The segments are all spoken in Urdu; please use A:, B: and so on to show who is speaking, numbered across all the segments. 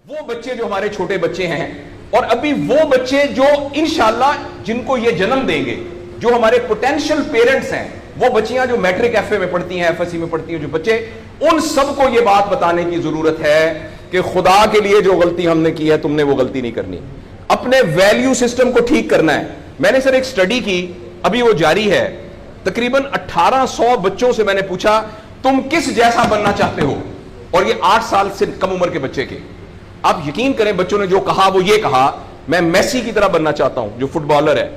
A: وہ بچے جو ہمارے چھوٹے بچے ہیں اور ابھی وہ بچے جو انشاءاللہ جن کو یہ جنم دیں گے، جو ہمارے پوٹینشل پیرنٹس ہیں، وہ بچیاں جو میٹرک ایف اے میں پڑھتی ہیں، ایف ایس سی میں پڑھتی ہیں، جو بچے، ان سب کو یہ بات بتانے کی ضرورت ہے کہ خدا کے لیے جو غلطی ہم نے کی ہے تم نے وہ غلطی نہیں کرنی، اپنے ویلیو سسٹم کو ٹھیک کرنا ہے۔ میں نے سر ایک سٹڈی کی، ابھی وہ جاری ہے، تقریباً 1800 بچوں سے میں نے پوچھا تم کس جیسا بننا چاہتے ہو، اور یہ 8 سال سے کم عمر کے بچے کے۔ آپ یقین کریں بچوں نے جو کہا وہ یہ کہا میں میسی کی طرح بننا چاہتا ہوں جو فٹ بالر ہے،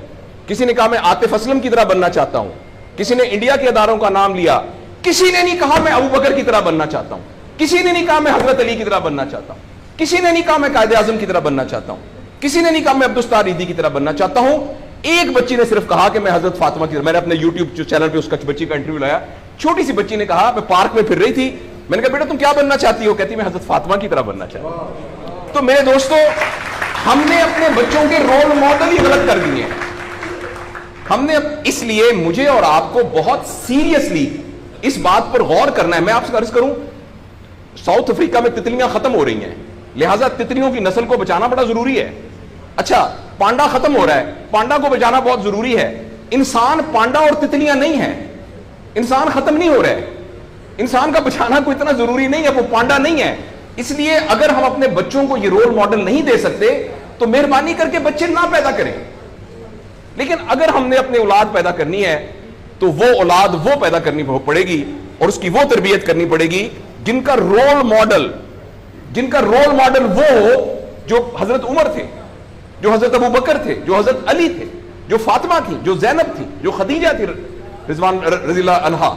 A: کسی نے کہا میں عاطف اسلم کی طرح بننا چاہتا ہوں، کسی نے انڈیا کے اداروں کا نام لیا، کسی نے نہیں کہا میں ابو بکر کی طرح بننا چاہتا ہوں، کسی نے نہیں کہا میں حضرت علی کی طرح بننا چاہتا ہوں، کسی نے نہیں کہا میں قائد اعظم کی طرح بننا چاہتا ہوں، کسی نے نہیں کہا میں عبدالستار ایدھی کی طرح بننا چاہتا ہوں۔ ایک بچی نے صرف کہا کہ میں حضرت فاطمہ کی طرح۔ میں نے اپنے یوٹیوب چینل پہ اس کا بچی کا انٹرویو لایا، چھوٹی سی بچی نے کہا میں پارک میں پھر رہی تھی، میں نے کہا بیٹا تم کیا بننا چاہتی ہو؟ کہتی میں حضرت فاطمہ کی طرح بننا چاہتی ہوں۔ تو میرے دوستو، ہم نے اپنے بچوں کے رول ماڈل ہی غلط کر دیے ہیں۔ ہم نے اس لیے مجھے اور آپ کو بہت سیریسلی اس بات پر غور کرنا ہے۔ میں آپ سے عرض کروں، ساؤتھ افریقہ میں تتلیاں ختم ہو رہی ہیں، لہٰذا تتلیوں کی نسل کو بچانا بڑا ضروری ہے۔ اچھا، پانڈا ختم ہو رہا ہے، پانڈا کو بچانا بہت ضروری ہے۔ انسان پانڈا اور تتلیاں نہیں ہیں، انسان ختم نہیں ہو رہا ہے، انسان کا بچانا کوئی اتنا ضروری نہیں ہے، وہ پانڈا نہیں ہے۔ اس لیے اگر ہم اپنے بچوں کو یہ رول ماڈل نہیں دے سکتے تو مہربانی کر کے بچے نہ پیدا کریں۔ لیکن اگر ہم نے اپنی اولاد پیدا کرنی ہے تو وہ اولاد وہ پیدا کرنی پڑے گی اور اس کی وہ تربیت کرنی پڑے گی جن کا رول ماڈل وہ ہو جو حضرت عمر تھے، جو حضرت ابو بکر تھے، جو حضرت علی تھے، جو فاطمہ تھی، جو زینب تھی، جو خدیجہ تھی رضوان رضی اللہ عنہا۔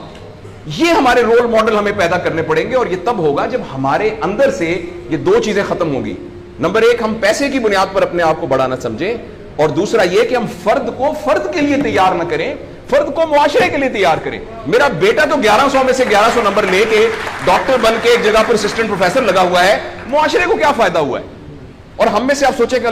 A: یہ ہمارے رول ماڈل ہمیں پیدا کرنے پڑیں گے، اور یہ تب ہوگا جب ہمارے اندر سے یہ دو چیزیں ختم ہوں گی۔ نمبر ایک، ہم پیسے کی بنیاد پر اپنے آپ کو بڑا نہ سمجھیں، اور دوسرا یہ کہ ہم فرد کو فرد کے لیے تیار نہ کریں، فرد کو معاشرے کے لیے تیار کریں۔ میرا بیٹا تو 1100 میں سے 1100 نمبر لے کے ڈاکٹر بن کے ایک جگہ پر اسسٹنٹ پروفیسر لگا ہوا ہے، معاشرے کو کیا فائدہ ہوا ہے؟ اور ہم میں سے آپ سوچیں کہ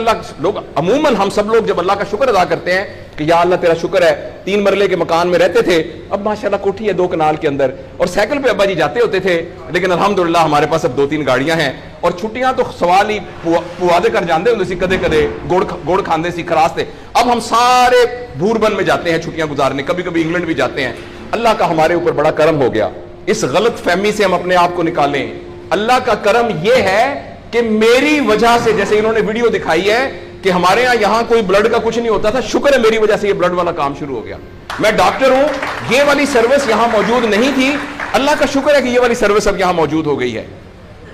A: عموماً ہم سب لوگ جب اللہ کا شکر ادا کرتے ہیں کہ یا اللہ تیرا شکر ہے، 3 مرلے کے مکان میں رہتے تھے، اب ماشاءاللہ کوٹھی ہے 2 کنال کے اندر، اور سائیکل پہ ابا جی جاتے ہوتے تھے، لیکن الحمدللہ ہمارے پاس اب 2-3 گاڑیاں ہیں، اور چھٹیاں تو سوال ہی پوادے کر جاندے ہوتے سی، کدے کدے گوڑ کھاندے سی، خراستے۔ اب ہم سارے بھوربن میں جاتے ہیں چھٹیاں گزارنے، کبھی کبھی انگلینڈ بھی جاتے ہیں۔ اللہ کا ہمارے اوپر بڑا کرم ہو گیا، اس غلط فہمی سے ہم اپنے آپ کو نکالیں۔ اللہ کا کرم یہ ہے کہ میری وجہ سے، جیسے انہوں نے ویڈیو دکھائی ہے کہ ہمارے یہاں کوئی بلڈ کا کچھ نہیں ہوتا تھا، شکر ہے میری وجہ سے یہ بلڈ والا کام شروع ہو گیا۔ میں ڈاکٹر ہوں، یہ والی سروس یہاں موجود نہیں تھی، اللہ کا شکر ہے کہ یہ والی سروس اب یہاں موجود ہو گئی ہے۔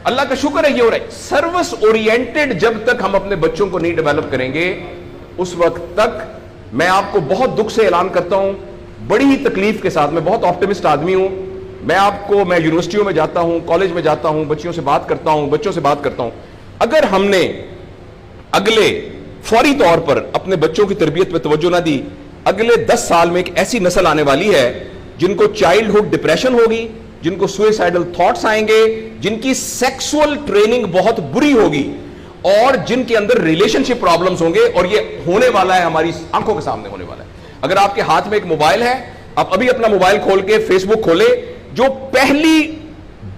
A: اللہ کا شکر ہے یہ ہو رہا ہے۔ سروس اورینٹڈ جب تک ہم اپنے بچوں کو نہیں ڈیولپ کریں گے، اس وقت تک میں آپ کو بہت دکھ سے اعلان کرتا ہوں، بڑی ہی تکلیف کے ساتھ، میں بہت آپٹمسٹ آدمی ہوں، میں یونیورسٹیوں میں جاتا ہوں، کالج میں جاتا ہوں، بچوں سے بات کرتا ہوں، اگر ہم نے اگلے فوری طور پر اپنے بچوں کی تربیت پہ توجہ نہ دی، اگلے 10 سال میں ایک ایسی نسل آنے والی ہے جن کو چائلڈہڈ ڈپریشن ہوگی، جن کو سوئسائڈل تھاٹس آئیں گے، جن کی سیکسول ٹریننگ بہت بری ہوگی، اور جن کے اندر ریلیشن شپ پرابلمز ہوں گے، اور یہ ہونے والا ہے، ہماری آنکھوں کے سامنے ہونے والا ہے۔ اگر آپ کے ہاتھ میں ایک موبائل ہے، آپ ابھی اپنا موبائل کھول کے فیس بک کھولے، جو پہلی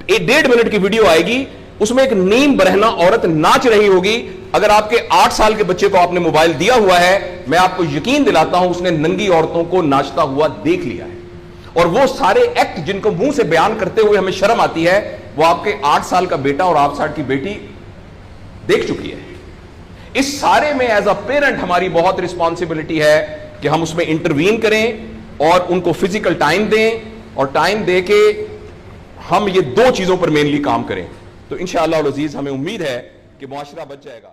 A: 1.5 منٹ کی ویڈیو آئے گی اس میں ایک نیم برہنہ عورت ناچ رہی ہوگی۔ اگر آپ کے 8 سال کے بچے کو آپ نے موبائل دیا ہوا ہے، میں آپ کو یقین دلاتا ہوں اس نے ننگی عورتوں کو ناچتا ہوا دیکھ لیا ہے، اور وہ سارے ایکٹ جن کو منہ سے بیان کرتے ہوئے ہمیں شرم آتی ہے، وہ آپ کے 8 سال کا بیٹا اور 8 سال کی بیٹی دیکھ چکی ہے۔ اس سارے میں ایز اے پیرنٹ ہماری بہت رسپانسبلٹی ہے کہ ہم اس میں انٹروین کریں اور ان کو فزیکل ٹائم دیں، اور ٹائم دے کے ہم یہ 2 چیزوں پر مینلی کام کریں، تو انشاءاللہ العزیز ہمیں امید ہے کہ معاشرہ بچ جائے گا۔